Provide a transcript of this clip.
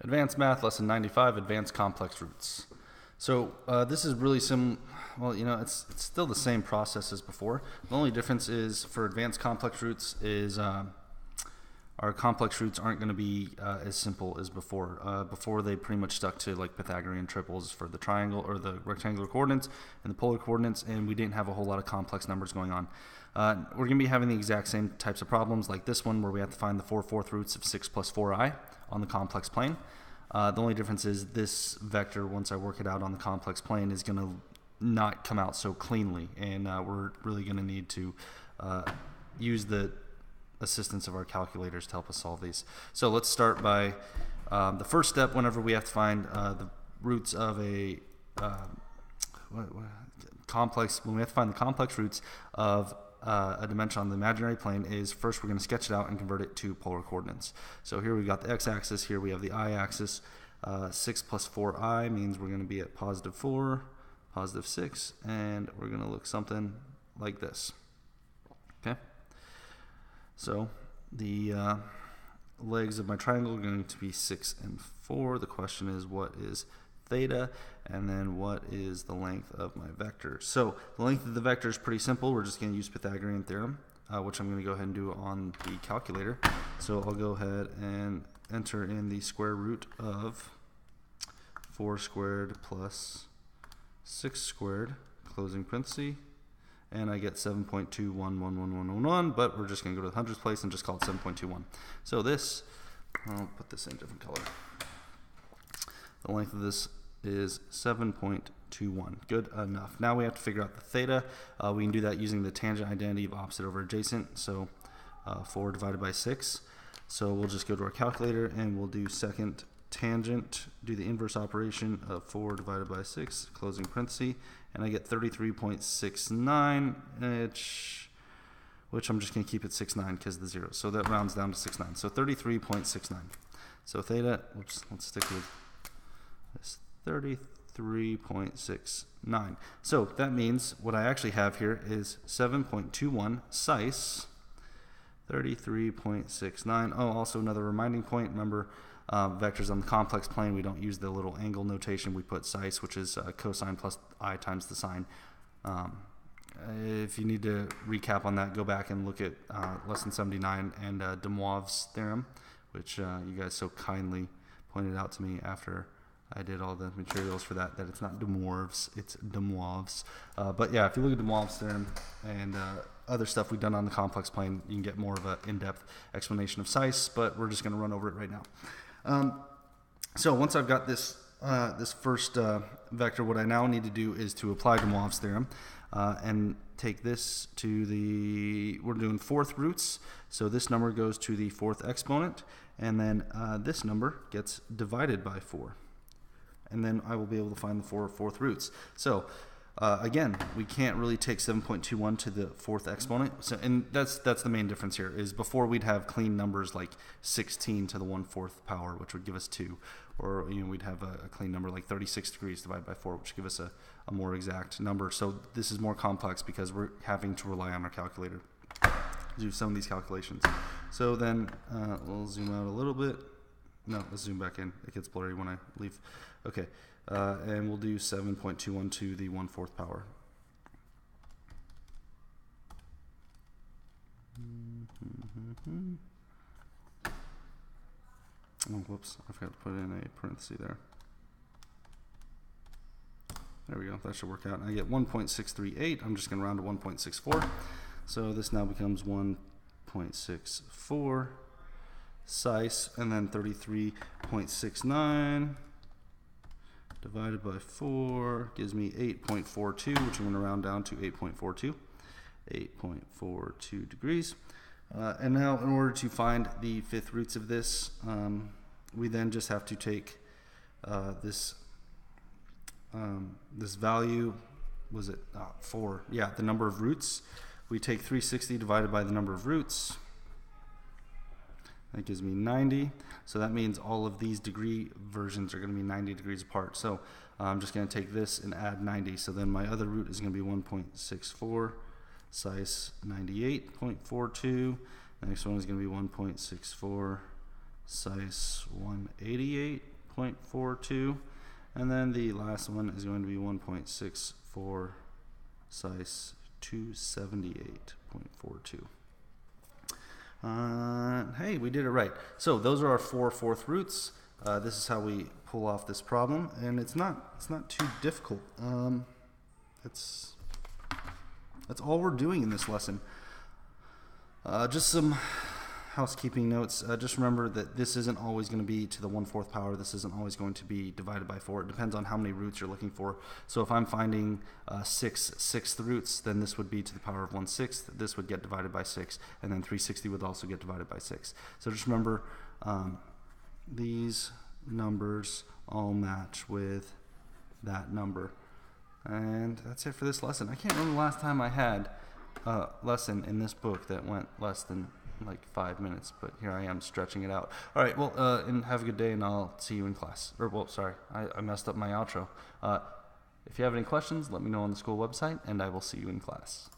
Advanced Math, Lesson 95, Advanced Complex Roots. So this is really it's still the same process as before. The only difference is for advanced complex roots is our complex roots aren't going to be as simple as before. Before they pretty much stuck to like Pythagorean triples for the triangle or the rectangular coordinates and the polar coordinates, and we didn't have a whole lot of complex numbers going on. We're going to be having the exact same types of problems like this one, where we have to find the 4/4 roots of 6 plus 4i on the complex plane. The only difference is this vector, once I work it out on the complex plane, is going to not come out so cleanly, and we're really going to need to use the assistance of our calculators to help us solve these. So let's start by the first step. Whenever we have to find the roots of a complex, when we have to find the complex roots of a dimension on the imaginary plane, is first we're going to sketch it out and convert it to polar coordinates. So here we've got the x-axis, here we have the y-axis. 6 plus 4i means we're going to be at positive 4, positive 6, and we're going to look something like this. Okay? So the legs of my triangle are going to be 6 and 4. The question is, what is theta, and then what is the length of my vector? So the length of the vector is pretty simple. We're just going to use Pythagorean theorem, which I'm going to go ahead and do on the calculator. So I'll go ahead and enter in the square root of 4 squared plus 6 squared, closing parenthesis, and I get 7.211111, but we're just going to go to the hundredths place and just call it 7.21. So this, I'll put this in a different color. The length of this is 7.21. Good enough. Now we have to figure out the theta. We can do that using the tangent identity of opposite over adjacent. So 4 divided by 6. So we'll just go to our calculator and we'll do second tangent, do the inverse operation of 4 divided by 6, closing parenthesis, and I get 33.69, which I'm just going to keep at 69 because of the zeros. So that rounds down to 69. So 33.69. So theta, let's stick with this, 33.69. So that means what I actually have here is 7.21 size 33.69. Oh, also another reminding point. Remember, vectors on the complex plane, we don't use the little angle notation. We put size, which is cosine plus I times the sine. If you need to recap on that, go back and look at lesson 79 and de Moivre's theorem, which you guys so kindly pointed out to me after I did all the materials for that it's not de Moivre's, it's de Moivre's. But yeah, if you look at de Moivre's theorem and other stuff we've done on the complex plane, you can get more of an in-depth explanation of size, but we're just going to run over it right now. So once I've got this this first vector, what I now need to do is to apply de Moivre's theorem and take this to the, we're doing fourth roots, so this number goes to the fourth exponent, and then this number gets divided by 4. And then I will be able to find the 4 fourth roots. So again, we can't really take 7.21 to the fourth exponent. So, and that's the main difference here, is before we'd have clean numbers like 16 to the 1/4 power, which would give us 2. Or we'd have a clean number like 36 degrees divided by 4, which would give us a more exact number. So this is more complex because we're having to rely on our calculator to do some of these calculations. So then we'll zoom out a little bit. No, let's zoom back in. It gets blurry when I leave. Okay, and we'll do 7.21 to the 1/4 power. Oh, whoops, I forgot to put in a parenthesis there. There we go, that should work out. And I get 1.638. I'm just going to round to 1.64. So this now becomes 1.64 size, and then 33.69 divided by 4 gives me 8.42, which I'm going to round down to 8.42. 8.42 degrees. And now in order to find the fifth roots of this, we then just have to take this value, was it 4? Yeah, the number of roots. We take 360 divided by the number of roots. That gives me 90. So that means all of these degree versions are going to be 90 degrees apart. So I'm just going to take this and add 90. So then my other root is going to be 1.64, size 98.42. The next one is going to be 1.64, size 188.42, and then the last one is going to be 1.64 size 278.42. Hey, we did it right. So those are our 4 fourth roots. This is how we pull off this problem, and it's not too difficult. That's all we're doing in this lesson. Just some housekeeping notes. Just remember that this isn't always going to be to the 1/4 power. This isn't always going to be divided by 4. It depends on how many roots you're looking for. So if I'm finding 6 sixth roots, then this would be to the power of 1/6. This would get divided by 6, and then 360 would also get divided by 6. So just remember these numbers all match with that number. And that's it for this lesson. I can't remember the last time I had a lesson in this book that went less than like 5 minutes, but here I am stretching it out. All right, well, and have a good day, and I'll see you in class. Or, well, sorry, I messed up my outro. If you have any questions, let me know on the school website, and I will see you in class.